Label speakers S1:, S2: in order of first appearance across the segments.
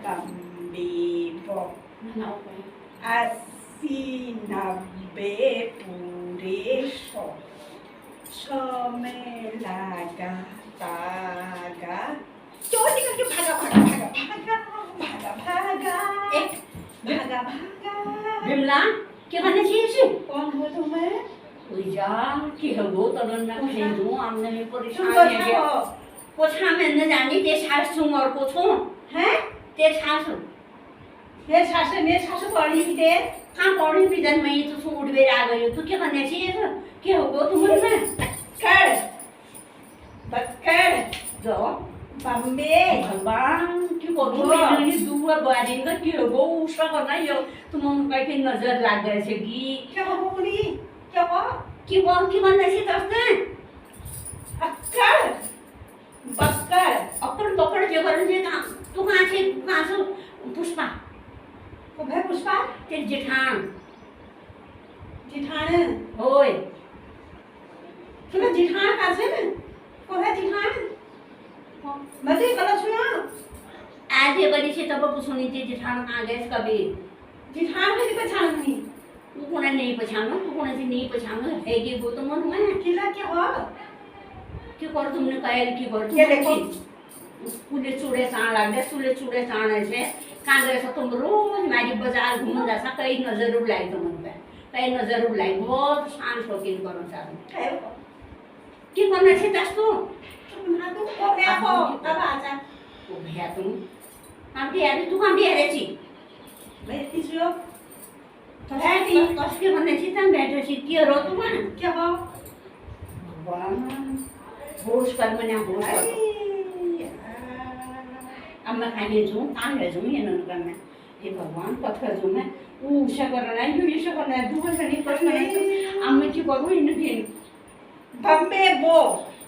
S1: बम्बे बम 80 90 पूरे 100 में लगा तागा चोर निकल के भागा भागा भागा भागा भागा भागा
S2: एक
S1: भागा भागा
S2: बिमला के माने छी
S1: कौन हो तुम्हें
S2: उजा की हो तो न खेलू हमने में
S1: तुम
S2: परेशान
S1: कौन
S2: है
S1: हो
S2: कोछा में न जानी ते सासू और कोछो
S1: हैं
S2: ते सासू
S1: ये सासू पड़ी थी ते
S2: कहाँ पड़ी बिदन में तो सो उड़ बेर आ गयो तू क्या करने छी के हो तुम में
S1: कर बक्कर
S2: जाओ
S1: बम्बे
S2: भगवान की बोलूं ये दुआ बारिंग का की हो उसका करना यो तुम का के नजर लाग गए छे की
S1: क्या हो बोली क्या हो
S2: की बोल की मन नहीं करते
S1: अक्कर बक्कर
S2: अपन पकड़ के करन जे का तू कहां से पुष्पा
S1: को भाई पुष्पा
S2: तेरे जेठान
S1: जिठान
S2: होय
S1: सुनो जिठान का से ना को है जिठान मजे गलत सुना
S2: आज ये बड़ी से तब पुछनी थी जेठान कहां गए कभी
S1: जिठान को नहीं पहचान नहीं
S2: तू कोने नहीं पहचानो तू कोने से नहीं पहचानो है कि वो तो मन में
S1: किला क्या हो
S2: क्यों कर तुमने कहल की कर
S1: ये देखो
S2: फूले चूड़े साण लागे फूले चूड़े साण से कांग्रेस तुम रोज मारी बाजार घूम जासा कई नजर उलाई तुम पे कई नजर उलाई बहुत शान शौकीन करो चाहूं की करना छे दस तू
S1: ना तो को है को अब आजा
S2: ओ भैया तुम हम भी यार तू हम भी यार छी
S1: मैं तीसरो
S2: तो है ती कस के बने छी तम बैठे छी की रो तू ना
S1: क्या हो
S2: भगवान होश कर मने होश कर अम्मा खाने जो कांगे जो ये न करना हे भगवान पत्थर जो मैं उषा करना है ये करना है दूसरा नहीं प्रश्न है अम्मा की करू इन दिन
S1: बम्बे बो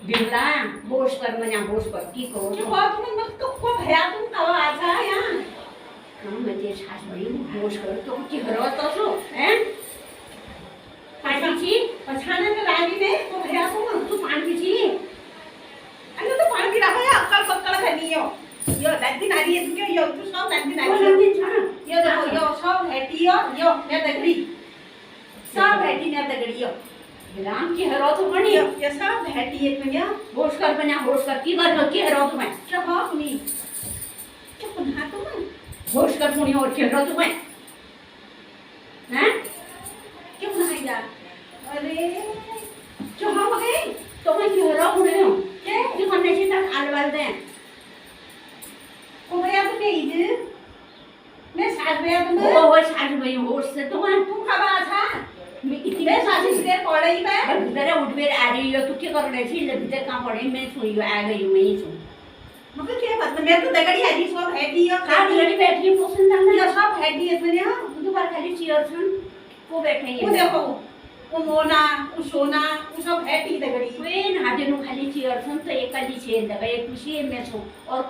S2: बिमला होश कर मने होश कर की करो
S1: क्या हो तुम मत को भैया तुम कब आजा यहां
S2: हम मते सास भाई होश कर तो की करो तो सो हैं पानी छी
S1: पछाने में लागी ने को भैया
S2: तू पानी छी
S1: अरे तो पानी पी रहा है अक्कल पक्कल खनी हो यो दादी नारी है क्यों यो तू सब दादी नारी
S2: वो दिन था
S1: यो देखो यो सब हेटी यो ने दगड़ी सब हेटी ने दगड़ी यो
S2: राम की हरो तो बनी
S1: ये सब हेटी है तुम या
S2: होश कर बना होश कर की बात की हरो तुम्हें
S1: क्या हो तुम क्या पुनः तुम
S2: होश कर पुनी और की हरो तुम्हें हैं
S1: क्यों पुनः यार अरे क्या हो गए
S2: तो मैं की हरो पुनी हो
S1: क्या
S2: की करने से तक आलवाल दे
S1: को भैया तुम ने इधर मैं सास भैया तुम
S2: ओ सास भाई होश से तो मैं
S1: तू कब आजा
S2: मैं इतनी
S1: मैं सासी से पड़े ही मैं
S2: भीतर उठ बेर आ रही हो तू क्या करने छी ले भीतर कहां पड़े मैं सोई आ गई मैं ही सो
S1: मतलब क्या मतलब मैं तो दगड़ी है जी सब हेटी है
S2: का लड़ी बैठी पसंद
S1: ये
S2: ना
S1: सब हेटी है तुम या
S2: तू बार खाली चेयर सुन को बैठे
S1: वो देखो वो मोना वो सोना वो सब हेटी दगड़ी
S2: वे ना देनु खाली चेयर सुन तो एक खाली चेयर दबे एक खुशी में छो और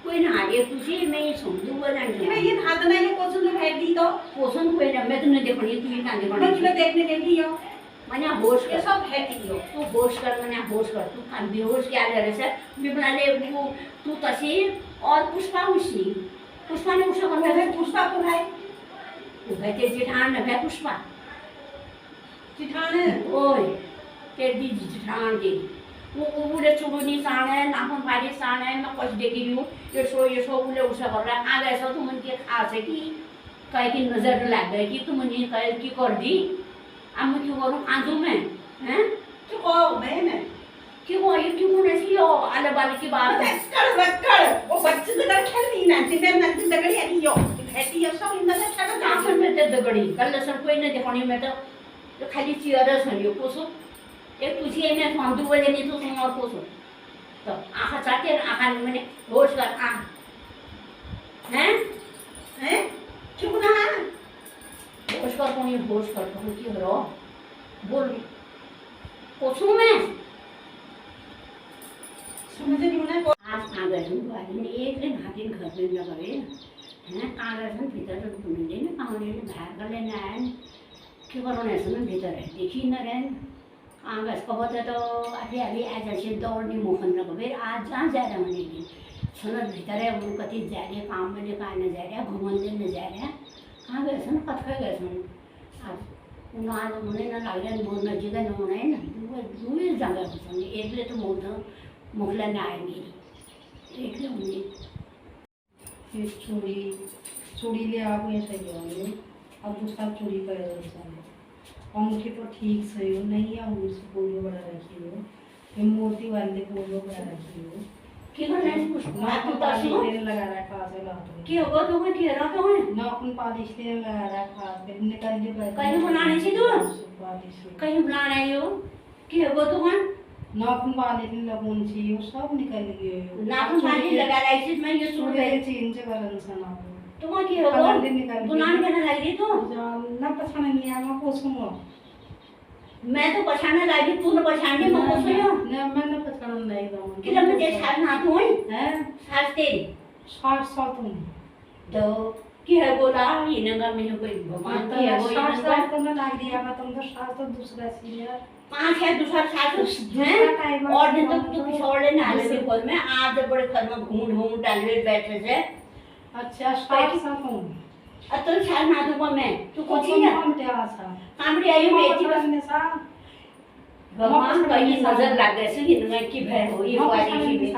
S2: कोई ना एक खुशी में ही छो दो बना
S1: मैं ये हाथ ना ये पोछन जो हेटी तो
S2: पोषण कोई ना मैं तुमने देखनी तू ही कांदे
S1: मैं
S2: बना
S1: तुझे देखने नहीं लियो
S2: मने होश
S1: ये
S2: कर
S1: सब हेटी हो
S2: तू होश कर मने होश कर तू कान बेहोश क्या ले रहे से बिमला ले वो तू तसी और पुष्पा उसी पुष्पा ने उसे करना
S1: मैं पुष्पा को है
S2: वो कहते जेठान है पुष्पा
S1: जिठान
S2: ओए तेरी दीदी जेठान दी वो उले चुगनी साने नाखून फाड़ी साने मैं कुछ देखी हूँ ये सो उले उसे कर रहा आ गए सो तुम उनके खास है कि कहीं की नजर लग गई कि तुम उन्हें कहीं की कर दी अब मैं क्यों करूँ आजू में हैं
S1: तो को मैं
S2: क्यों ये क्यों ऐसी हो आले बाले की बात है
S1: कर वो बच्चे तो डर खेल नहीं ना मैं नंदी दगड़ी है यो हेटी है सब इन दगड़ छाड़ा
S2: आखिर में ते दगड़ी कल सर कोई नहीं देखनी में तो खाली चेयर है यो पोसो एक तुझी है मैं फांदू वाले नहीं तो तुम और पोसो तो आखा चाहते आखा मैंने होश कर आ हैं
S1: चुप ना
S2: होश कर कोनी होश कर तो की हो बोल पोसो मैं
S1: समझ नहीं ना
S2: आज कागज वाली एक दिन हाथी घर में लगे हैं कागज भीतर घूमने ना कहानी बाहर कर लेना है क्यों करो ना सुन भीतर है देखी न रहे कागज को होता तो अभी अभी आज ऐसे दौड़नी मोहन रखो फिर आज जहाँ जा रहा मैंने छनत भीतर है उन कति जा रहे काम में कहाँ न जा रहे घूमन न जा रहे कहाँ गए सन कथा गए सन आज उन आज मुने न लग रहा मोर नजीक न होना है ना दूर जगह सन एक ले तो मोर मुखला न आए मेरी एक ले उन्हें
S1: ये चूड़ी चूड़ी ले आप ये सही होंगे अब दूसरा चूड़ी कर अंगूठी तो ठीक सही हो नहीं है अंगूठी पोलियो बड़ा रखी हो ये मोती वाले पोलियो बड़ा रखी हो
S2: की कर रहे हैं मैं तो तासी
S1: लगा रखा है लात
S2: की होगा तो मैं क्या रहा हूँ
S1: नाखून पालिश ले लगा रखा है निकाल दे
S2: कहीं बनाने से तो
S1: पालिश
S2: कहीं बनाने हो की होगा तो मैं
S1: नाखून पालिश लगून चाहिए वो सब निकल गए
S2: नाखून पालिश लगा रही थी मैं ये सुन
S1: चूड़ी चेंज करन सना
S2: तुम्हारा की होगा
S1: निकाल
S2: बनाने के ना लगी तो
S1: ना पछाने नहीं आमा कोसुमो
S2: मैं तो पछाने लगी तू न पछाने मैं को सुनो
S1: ना मैं ना पछाने नहीं दूँ
S2: कि लम्बे देश हाल ना तो है हाल तेरी
S1: 60 साल तुम
S2: तो की है बोला ये नंगा में कोई भगवान की है वो
S1: 60 साल तुमने लाग दिया मैं तुम तो 60 तो दूसरा सीनियर
S2: 5 है दूसरा 7 है और दिन तक तू छोड़ लेना हाल के बोल में आज बड़े घर में घूम डालवे बैठे से
S1: अच्छा 60 साल तुम
S2: तो छाल ना दूंगा मैं तू कुछ ही ना
S1: हम ते आसा
S2: कामड़ी आई बेटी बस
S1: ने सा
S2: भगवान कहीं नजर लग गए से इनमें की भय हो ये वाली की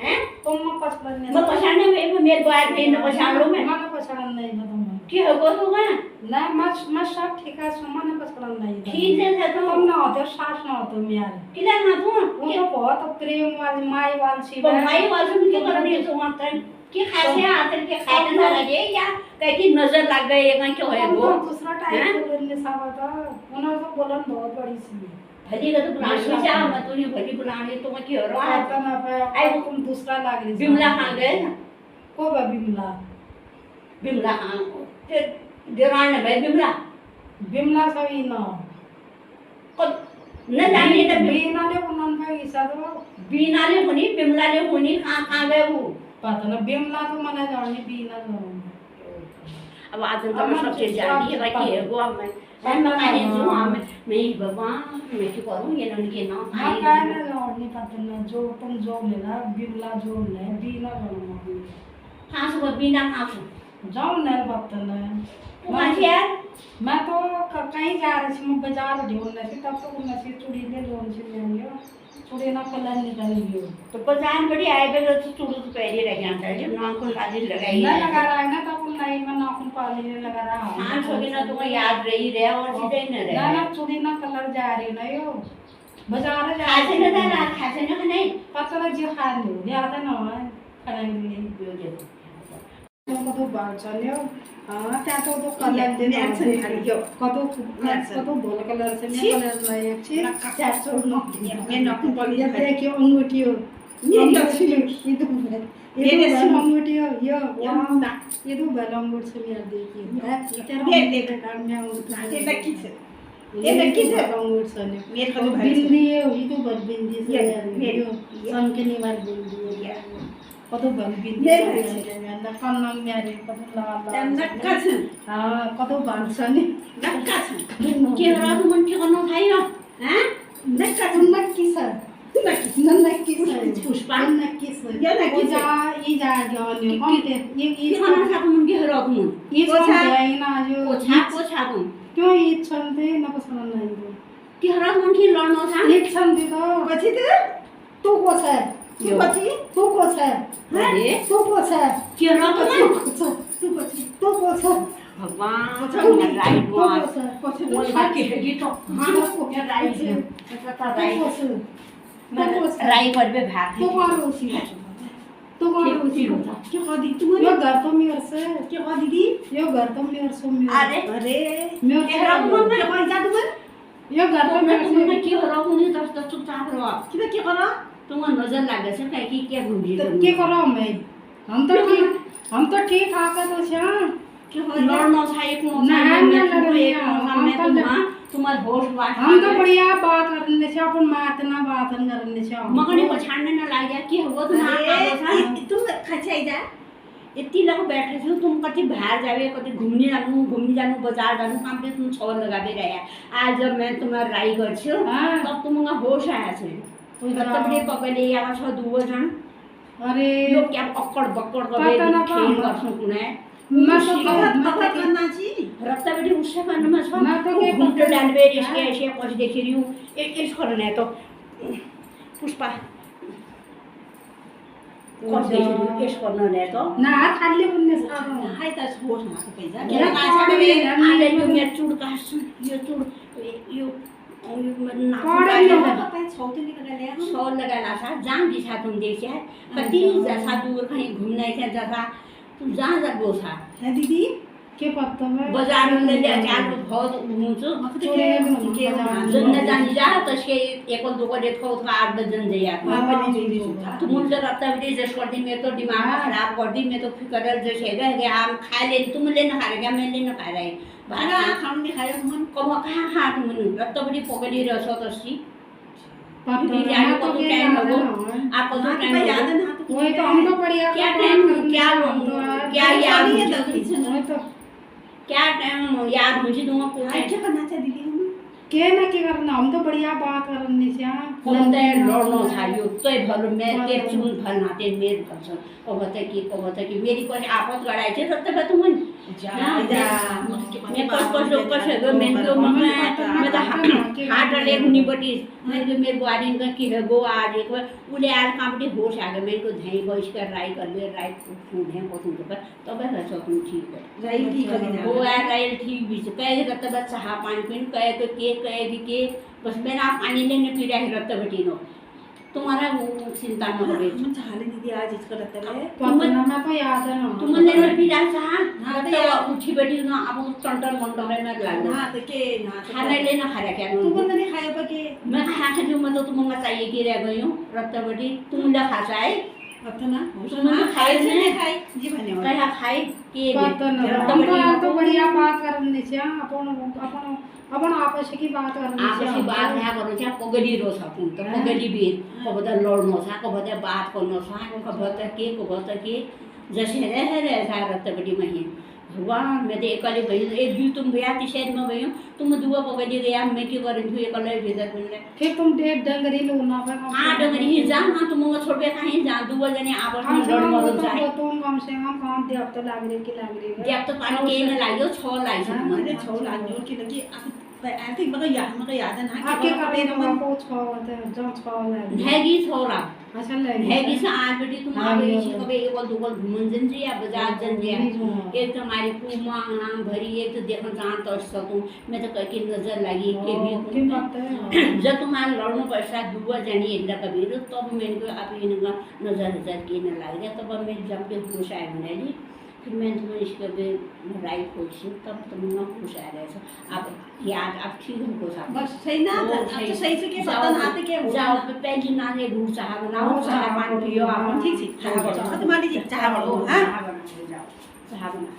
S2: हैं
S1: तुम पछाने ने
S2: मैं पछाने में मेरे बाहर पे न पछान लो मैं
S1: मन पछाने नहीं बताऊं
S2: की होगा तो मैं
S1: ना मैं सब ठीक है मन पछाने नहीं
S2: ठीक है तो
S1: तुम ना होते सास ना होते यार
S2: किला ना तू
S1: वो तो बहुत प्रेम वाली माई वाली सी
S2: माई वाली में क्या कर रही है तुम अंतर कि खासे आतर के खाने ना लगे या कहीं की नजर लग गई है कहीं क्या है वो
S1: दूसरा टाइम तो बोलने सावा था उन्होंने तो बोलन बहुत बड़ी सी
S2: भली का तो बुलाने जा मैं तो ये भली बुलाने तो मैं क्यों रहा
S1: आता ना पे आई वो तुम दूसरा लाग रही
S2: बिमला कहां गए
S1: को बा बिमला
S2: बिमला कहां फिर देवान है बिमला
S1: बिमला सभी ना
S2: को न जाने तो
S1: बीना ले उन्होंने का हिस्सा तो
S2: बीना ले होनी बिमला ले होनी कहां गए वो
S1: पता ना बिमला तो मने जाने बीना जाने
S2: अब आज तो मैं सब चीज जानी है बाकी है वो मैं मकाने जो मैं भगवान मैं क्यों करूं ये नन के नाम
S1: हां काय ना जाने पता ना जो तुम जो लेना बिमला जो ले बीना जाने
S2: कहां से बीना कहां से
S1: जाओ ना पता ना
S2: तू कहां से यार
S1: मैं तो कहीं जा रही थी मैं बाजार ढूंढ रही थी तब तो मैं चूड़ी ले लोन से ले लियो चूड़ी ना कलर निकल लियो
S2: तो बाजार बड़ी आए बे तो चूड़ी तो पहले रह गया था जब नाखून लाली लगाई
S1: ना लगा रहा है ना तब नहीं मैं नाखून पाली लगा रहा हूं
S2: हां छोगे ना तुम्हें याद रही रहे और सीधे न रहे
S1: ना ना चूड़ी ना कलर जा रही ना यो बाजार जा
S2: खासे न था रात खासे न नहीं
S1: पता ना जी खा लो ज्यादा ना है करेंगे
S2: यो देखो
S1: तुमको तो बाल चलियो हां त्या तो कलर दे एक्शन खालियो कतो बोल कलर से मैं कलर लाए छी क्या छोड़ नो मैं नाखून पाली देखियो अंगूठी हो ये तो ये अंगूठी हो यो ना ये तो बलंगुर से मेरा देखिए तेरा देख नाम में अंगूठी ये लकी से ये लकी से अंगूर से मेरे को बिंदी है ये तो बल बिंदी से ये सन के निवार बिंदी है कतो बल बिंदी है ना कन्नम मेरे कतो लाल नक्का छ हां कतो बाल छ नि नक्का छ
S2: के रहा तू मन के कनो थायो हैं
S1: नक्का छ नक्की छ नक्की छ पुष्पा नक्की छ या नक्की छ ये जा गयो कौनते ये
S2: खाना खा मन के रहा तू
S1: ये छ ना जो
S2: पोछा तू
S1: क्यों ये छनते न पसंद नहीं
S2: के रहा मन के लड़नो था
S1: एक छनते तो बची तू को छ तू बची तू को छ
S2: अरे
S1: तू को छ
S2: के रहा
S1: तू बची तू को छ
S2: भगवान राइट बात वो बाकी है ये तो हां ये राइट है पता राइट मैं राइट पर पे भाग
S1: तो कौन उसी तो कौन उसी होता क्यों कह दी तुम यो घर तो मेरे से क्यों कह दीदी यो घर तो मेरे से
S2: अरे
S1: मेरे
S2: के रहा मन में कोई जा तुम
S1: यो घर तो मेरे से
S2: मैं क्यों रहा हूं नहीं तो चुपचाप रहो किधर क्या करो तुम नजर लगे से कहीं की क्या घूम
S1: तो क्या करो मैं हम तो ठीक आका तो छा
S2: लड़ना था एक तुम्हार होश बात
S1: हम तो बढ़िया बात करने से अपन बात ना बात करने से
S2: मगने को छानने ना लाग गया कि हो तुम तुम खचाई जा इतनी लोग बैठे थे तुम कति बाहर जावे कति घूमने जानु बाजार जानु काम पे तुम छोड़ लगाबे गया आज जब मैं तुम्हार राई गर्छु तब तुमगा होश आया छे तब बड़े पकड़े या छ दुवो जन
S1: अरे
S2: यो क्या अक्कड बक्कड
S1: पता
S2: गरेर
S1: न
S2: खेल
S1: पा
S2: गर्छौँ कुनै
S3: नाची
S2: रक्तबेटी उससे गर्नुमा छ
S1: न त के
S2: घुम्टो
S1: पता।
S2: डालबेर यसके पछि देखिरियो यस गर्न त पुष्पा कस देखिरियो यस गर्न ने त
S1: ना खाली उन्ने सारो
S3: हाय त छोड न त पैसा
S1: केरा
S2: आज यो मेरो चुड काट्छु यो चुड यो
S3: तपाईँ छौते निकालेर ल्याएको
S2: सौ लगाना था जहाँ दिशा तुम देखिए कति जैसा दूर कहीं घूमने के जगह तुम जहाँ जब गोसा
S3: है दिदी
S1: के पत्ता में
S2: बाजार में ले जाके बहुत घूमचो जन्ने जानी जा तो इसके एक और दो को देखो तो 8 बजन जाया तो मुझे लगता है जैसे कर दी मैं तो दिमाग खराब कर दी मैं तो फिकर जैसे रह गया हम खा ले तुम लेना खा रहे मैं लेना खा रहे
S3: बाला खाउन नि खायो मन
S2: कब कहाँ खाट मुनु लगता बड़ी पकड़ी रह सो तो सी
S1: पत्ता
S2: आपको
S1: तो
S2: तो
S1: के
S2: टाइम लगो
S1: याद
S2: आपको तो
S3: तो
S2: टाइम
S3: याद
S2: लगो
S3: है ना
S1: वही तो हम तो बढ़िया
S2: क्या टाइम क्या याद
S1: वही तो
S2: क्या टाइम याद मुझे दूंगा को
S3: हाय क्या करना चाहिए दीदी हम
S1: के ना के करना हम तो बढ़िया बात करने से
S2: होते लड्नु थाल्यो तै भलो मे के चुन भल नाते मेर भन्छ कबत कि मेरी पनि आपत गराइ छ त त तुम मैं कसो मैं तो हाट अटैक हुनेपट्टि मैले मेरो बुहारीको के गो आज उसले आएर कहाँपट्टि होस आएको मेरो धाइ बहिष्कार राई करले राई फुड्ने पसुन्छ पर तपाईँ सक्नु ठीक है
S3: राई ठीक है
S2: वो यार राई ठीक भी कहे रत्ता बच्चा हा पानी पिन कहे तो के बस मैंने आप पानी लेने पी रहे रत्ता बटी नो तुम्हारा चिंता न हो
S3: मन चाहले दीदी आज इसका लगता है
S1: पत्ता में तो याद है ना
S2: तुमने ने पी रहा था तो उठी बैठी ना अब टंटन मंटन में लग
S3: ना तो के ना
S2: खाना लेना खा रहा क्या
S3: तू बंदा नहीं खाया पर के
S2: मैं खाना खा मैं तो तुमको चाहिए कि रह गई हूँ रत्ता बटी तुम ला खा जाए
S3: अपना
S2: तुमने खाए नहीं
S3: खाई जी भने
S2: कहा खाए के
S1: पत्ता ना तो बढ़िया बात करने से अपन अपन आपस की बात करने से
S2: आपसी बात यहाँ गर्नु चाहिँ पगली रो छ पुन त पगली बिर कब त लड्नु छ कब त बात गर्नु छ कब त के जैसे रह था रत्तबडी मही भगवान मैं तो एकले भई एक दुई तुम भैया तीसरे में भई तुम दुआ पगली गया मैं के गरे छु एकले भेजत मिले
S1: फिर तुम डेढ़ डंगरी लो ना
S2: आ डंगरी ही जा ना तुम छोड़ के कहीं जा दुआ जने आपस में लड़ मरन जाए
S1: तुम कम से कम 5 दिन अब तो लाग रही
S2: जब तो पानी के न लाग्यो 6 लाग्छ
S3: मैले छौ लाग्यो किनकि आई थिंक मलाई याद है ना
S1: आके कभी ना को 6 होते हैं जो 6 लाग
S2: हैगी छोरा
S1: अच्छा लगे
S2: हैगी से आज बेटी तुम आवे इसी कबे एक दुगल घुमन जन जी या बाजार जन जी एक तो हमारी पूमा नाम भरी एक तो देखन जान तो सकूं मैं तो कह के नजर लगी के भी जब तुम्हारा लड़नो पैसा दुआ जानी एकदा कबीर तब मैंने को आप इनका नजर के न लाग गया तब मैं जब पे खुश आए मनाली फिर मैं तुम्हें इसके पे राइट खोजी तब तुम खुश आ रहे थे आप याद आप ठीक हो साहब
S3: बस सही ना अब तो सही से के पता ना आते के
S2: जाओ पे पहले ना ले रूट चाह बनाओ चाह पानी पियो आप
S3: ठीक ठीक चाह बनाओ तुम्हारी चाह बनाओ हां
S2: चाह बना